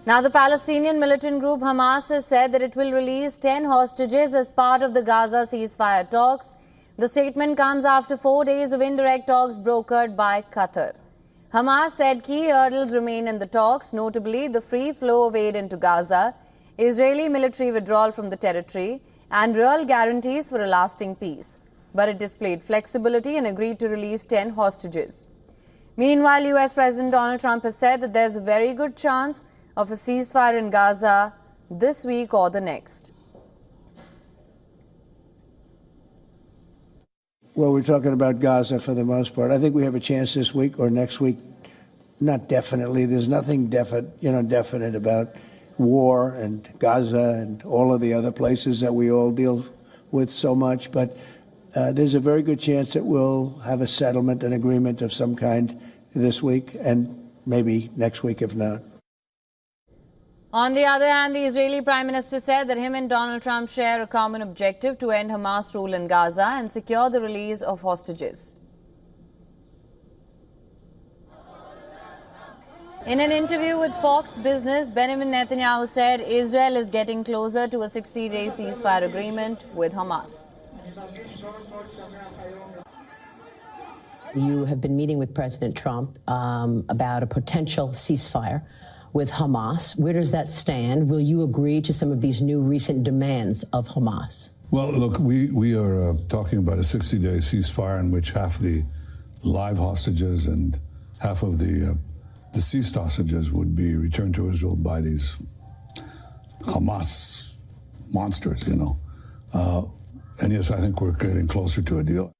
Now, the Palestinian militant group Hamas has said that it will release 10 hostages as part of the Gaza ceasefire talks. The statement comes after 4 days of indirect talks brokered by Qatar. Hamas said key hurdles remain in the talks, notably the free flow of aid into Gaza, Israeli military withdrawal from the territory, and real guarantees for a lasting peace. But it displayed flexibility and agreed to release 10 hostages. Meanwhile, US President Donald Trump has said that there's a very good chance of a ceasefire in Gaza this week or the next. Well, we're talking about Gaza for the most part. I think we have a chance this week or next week. Not definitely. There's nothing definite about war and Gaza and all of the other places that we all deal with so much. But there's a very good chance that we'll have a settlement, an agreement of some kind this week and maybe next week if not. On the other hand, the Israeli Prime Minister said that him and Donald Trump share a common objective to end Hamas rule in Gaza and secure the release of hostages. In an interview with Fox Business, Benjamin Netanyahu said Israel is getting closer to a 60-day ceasefire agreement with Hamas. You have been meeting with President Trump about a potential ceasefire with Hamas. Where does that stand? Will you agree to some of these new recent demands of Hamas? Well, look, we are talking about a 60-day ceasefire in which half the live hostages and half of the deceased hostages would be returned to Israel by these Hamas monsters, you know. And yes, I think we're getting closer to a deal.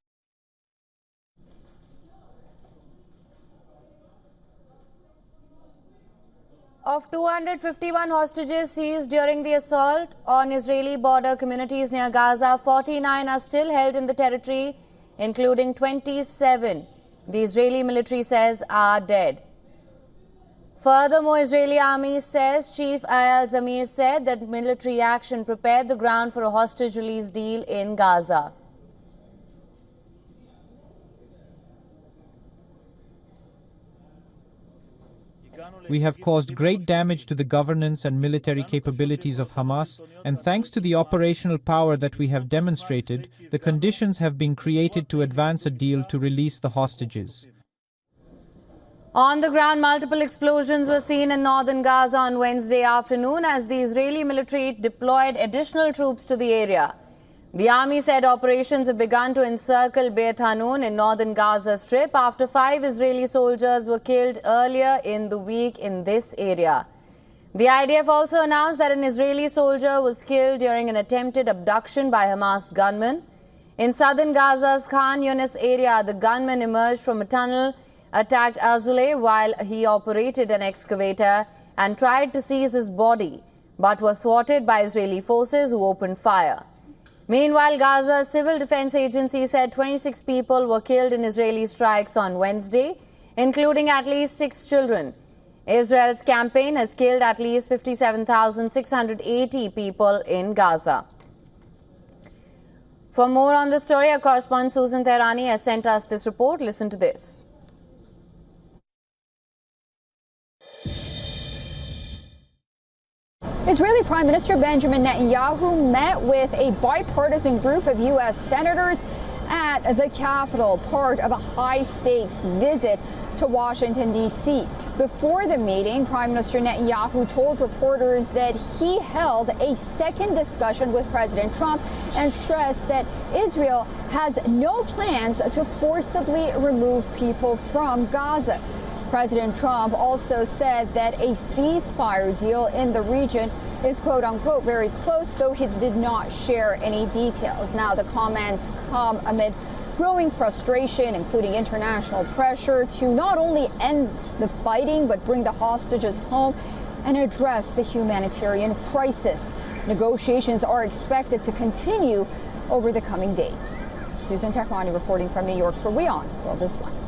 Of 251 hostages seized during the assault on Israeli border communities near Gaza, 49 are still held in the territory, including 27, the Israeli military says, are dead. Furthermore, Israeli army says Chief Ayal Zamir said that military action prepared the ground for a hostage release deal in Gaza. We have caused great damage to the governance and military capabilities of Hamas, and thanks to the operational power that we have demonstrated, the conditions have been created to advance a deal to release the hostages. On the ground, multiple explosions were seen in northern Gaza on Wednesday afternoon as the Israeli military deployed additional troops to the area. The army said operations have begun to encircle Beit Hanun in northern Gaza Strip after 5 Israeli soldiers were killed earlier in the week in this area. The IDF also announced that an Israeli soldier was killed during an attempted abduction by Hamas gunmen. In southern Gaza's Khan Yunis area, the gunman emerged from a tunnel, attacked Azuleh while he operated an excavator and tried to seize his body, but were thwarted by Israeli forces who opened fire. Meanwhile, Gaza's Civil Defense Agency said 26 people were killed in Israeli strikes on Wednesday, including at least 6 children. Israel's campaign has killed at least 57,680 people in Gaza. For more on the story, our correspondent Susan Tehrani has sent us this report. Listen to this. Israeli Prime Minister Benjamin Netanyahu met with a bipartisan group of U.S. senators at the Capitol, part of a high-stakes visit to Washington, D.C. Before the meeting, Prime Minister Netanyahu told reporters that he held a second discussion with President Trump and stressed that Israel has no plans to forcibly remove people from Gaza. President Trump also said that a ceasefire deal in the region is, quote unquote, very close, though he did not share any details. Now, the comments come amid growing frustration, including international pressure to not only end the fighting, but bring the hostages home and address the humanitarian crisis. Negotiations are expected to continue over the coming days. Susan Tehrani reporting from New York for WION World This One.